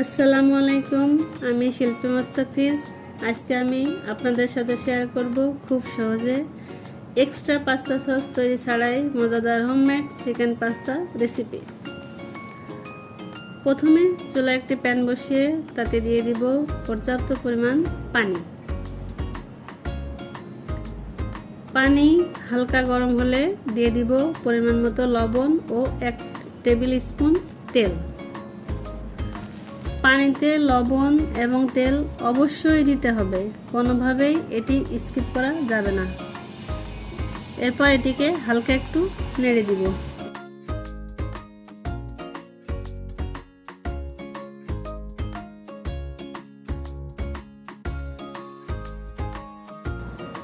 আসসালামু আলাইকুম। আমি শিল্পী মোস্তাফিজ। আজকে আমি আপনাদের সাথে শেয়ার করব খুব সহজে এক্সট্রা পাস্তা সস তৈরি ছাড়াই মজাদার হোমমেড চিকেন পাস্তা রেসিপি। প্রথমে চুলায় একটি প্যান বসিয়ে তাতে দিয়ে দিব পর্যাপ্ত পরিমাণ পানি। পানি হালকা গরম হলে দিয়ে দিব পরিমাণ মতো লবণ ও 1 টেবিল স্পুন তেল। পানিতে লবণ এবং তেল অবশ্যই দিতে হবে, কোনোভাবেই এটি স্কিপ করা যাবে না। এরপর এটিকে হালকা একটু নেড়ে দিব।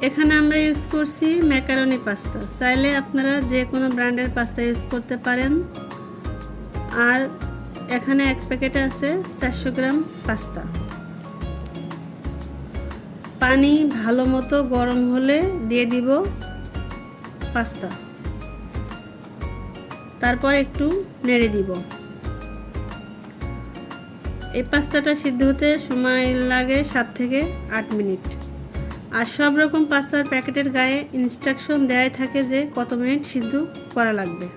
এখানে আমরা ইউজ করছি ম্যাকারনি পাস্তা। চাইলে আপনারা যে কোনো ব্র্যান্ডের পাস্তা ইউজ করতে পারেন। আর এখানে এক প্যাকেটে আছে 400 গ্রাম পাস্তা। পানি ভালো মতো গরম হলে দিয়ে দিব পাস্তা, তারপর একটু নেড়ে দিব। এই পাস্তাটা সিদ্ধ হতে সময় লাগে 7 থেকে 8 মিনিট। আর সব রকম পাস্তার প্যাকেটের গায়ে ইনস্ট্রাকশন দেওয়াই থাকে যে কত মিনিট সিদ্ধ করা লাগবে।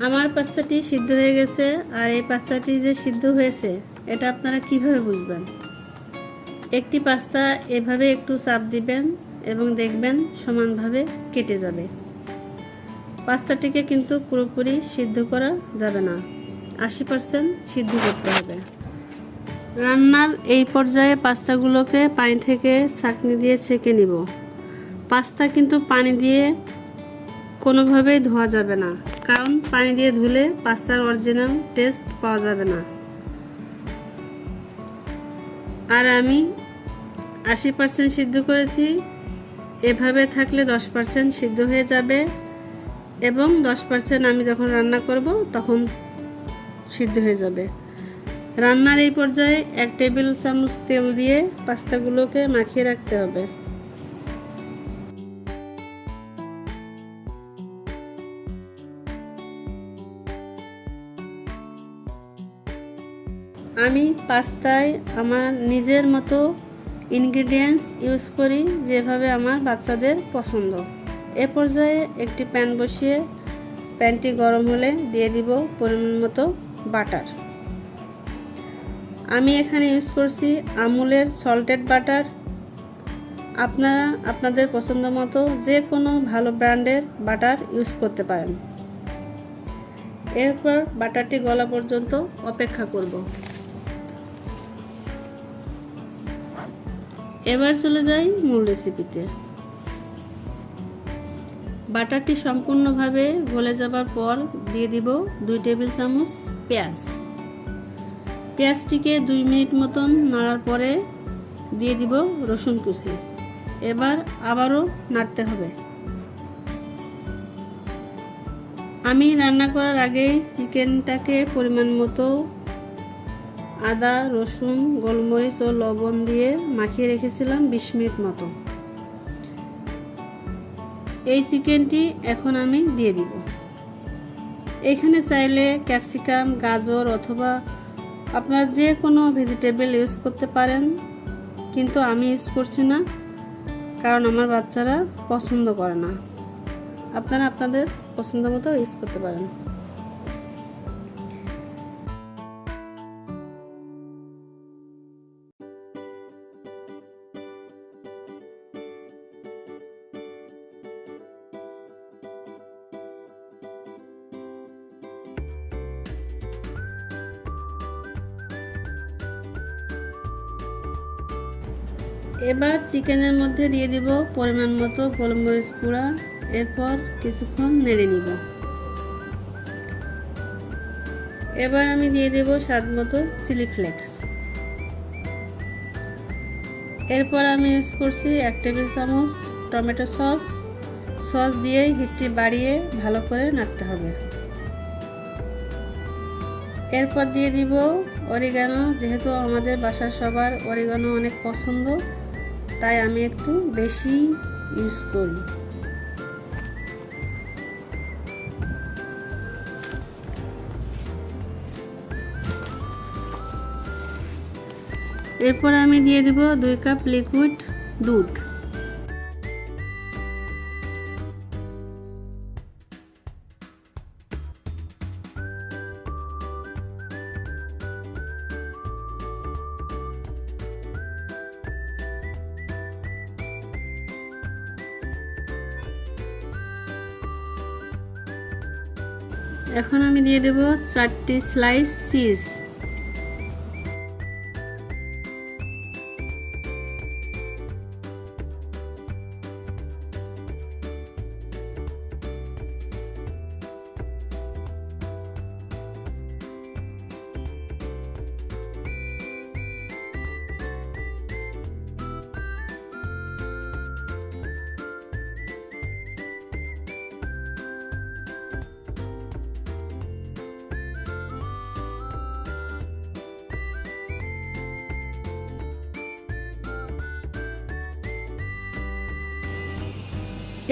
আমার পাস্তাটি সিদ্ধ হয়ে গেছে। আর এই পাস্তাটি যে সিদ্ধ হয়েছে এটা আপনারা কিভাবে বুঝবেন? একটি পাস্তা এভাবে একটু চাপ দিবেন এবং দেখবেন সমানভাবে কেটে যাবে। পাস্তাটিকে কিন্তু পুরোপুরি সিদ্ধ করা যাবে না, 80% সিদ্ধ করতে হবে। রান্নার এই পর্যায়ে পাস্তাগুলোকে পানি থেকে ছাঁকনি দিয়ে ছেঁকে নিব। পাস্তা কিন্তু পানি দিয়ে কোনোভাবেই ধোয়া যাবে না, কারণ পানি দিয়ে ধুলে পাস্তার অরিজিনাল টেস্ট পাওয়া যাবে না। আর আমি 80% সিদ্ধ করেছি। এভাবে থাকলে 10% সিদ্ধ হয়ে যাবে এবং 10% আমি যখন রান্না করব তখন সিদ্ধ হয়ে যাবে। রান্নার এই পর্যায়ে 1 টেবিল চামচ তেল দিয়ে পাস্তাগুলোকে মাখিয়ে রাখতে হবে। আমি পাস্তায় আমার নিজের মতো ইনগ্রেডিয়েন্টস ইউজ করি, যেভাবে আমার বাচ্চাদের পছন্দ। এ পর্যায়ে একটি প্যান বসিয়ে প্যানটি গরম হলে দিয়ে দিব পরিমাণ মতো বাটার। আমি এখানে ইউজ করছি আমুলের সল্টেড বাটার। আপনারা আপনাদের পছন্দ মতো যে কোনো ভালো ব্র্যান্ডের বাটার ইউজ করতে পারেন। এরপর বাটারটি গলা পর্যন্ত অপেক্ষা করব। এবার চলে যাই মূল রেসিপিতে। বাটারটি সম্পূর্ণভাবে গলে যাবার পর দিয়ে দিব 2 টেবিল চামচ পেঁয়াজ। পেঁয়াজটিকে 2 মিনিট মতন নাড়ার পরে দিয়ে দিব রসুন কুচি। এবার আবারও নাড়তে হবে। আমি রান্না করার আগেই চিকেনটাকে পরিমাণ মতো আদা, রসুন, গোলমরিচ ও লবণ দিয়ে মাখিয়ে রেখেছিলাম 20 মিনিট মতো। এই চিকেনটি এখন আমি দিয়ে দিব। এখানে চাইলে ক্যাপসিকাম, গাজর অথবা আপনারা যে কোনো ভেজিটেবল ইউজ করতে পারেন, কিন্তু আমি ইউজ করছি না, কারণ আমার বাচ্চারা পছন্দ করে না। আপনারা আপনাদের পছন্দ মতো ইউজ করতে পারেন। এবার চিকেনের মধ্যে দিয়ে দিব পরিমাণ মতো গোলমরিচ গুঁড়া। এরপর কিছুক্ষণ নেড়ে নিব। এবার আমি দিয়ে দেব স্বাদ মতো চিলি ফ্লেক্স। এরপর আমি ইউজ করছি 1 টেবিল চামচ টমেটো সস দিয়ে হিটটি বাড়িয়ে ভালো করে নাড়তে হবে। এরপর দিয়ে দিব অরিগানো। যেহেতু আমাদের বাসার সবার অরিগানো অনেক পছন্দ, তাই আমি একটু বেশি ইউজ করি। এরপর আমি দিয়ে দিব 2 কাপ লিকুইড দুধ। এখন আমি দিয়ে দেব 4টি স্লাইস চিজ।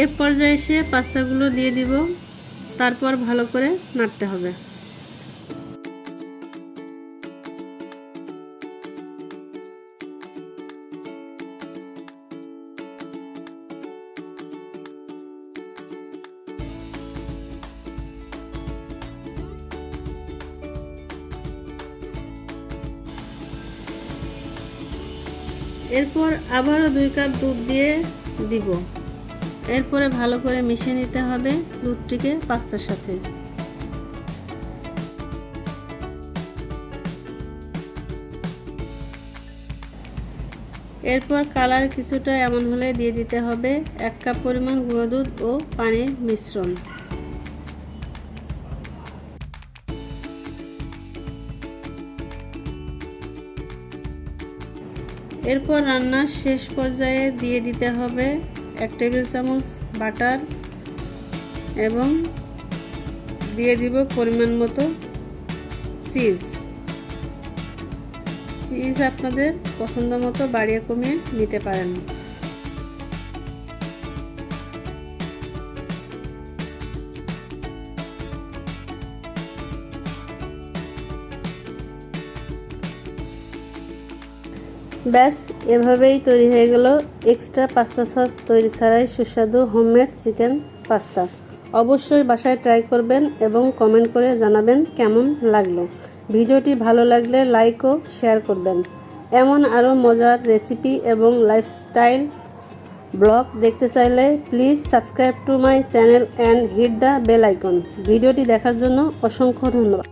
এ পর্যায়ে এসে পাস্তাগুলো দিয়ে দিব, তারপর ভালো করে নাড়তে হবে। এরপর আবারও 2 কাপ দুধ দিয়ে দিব। এরপরে ভালো করে মিশিয়ে নিতে হবে দুধটিকে পাস্তার সাথে। এরপর কালার কিছুটা এমন হলে দিয়ে দিতে হবে 1 কাপ পরিমাণ গুঁড়ো দুধ ও পানির মিশ্রণ। এরপর রান্নার শেষ পর্যায়ে দিয়ে দিতে হবে 1 টেবিল চামচ বাটার এবং দিয়ে দিব পরিমাণ মতো চিজ। আপনাদের পছন্দ মতো বাড়িয়ে কমিয়ে নিতে পারেন। ব্যাস, এভাবেই তৈরি হয়ে গেল এক্সট্রা পাস্তা সস তৈরি ছাড়াই সুস্বাদু হোমমেড চিকেন পাস্তা। অবশ্যই বাসায় ট্রাই করবেন এবং কমেন্ট করে জানাবেন কেমন লাগলো। ভিডিওটি ভালো লাগলে লাইক ও শেয়ার করবেন। এমন আরও মজার রেসিপি এবং লাইফস্টাইল ব্লগ দেখতে চাইলে please subscribe to my channel and hit the bell icon. ভিডিওটি দেখার জন্য অসংখ্য ধন্যবাদ।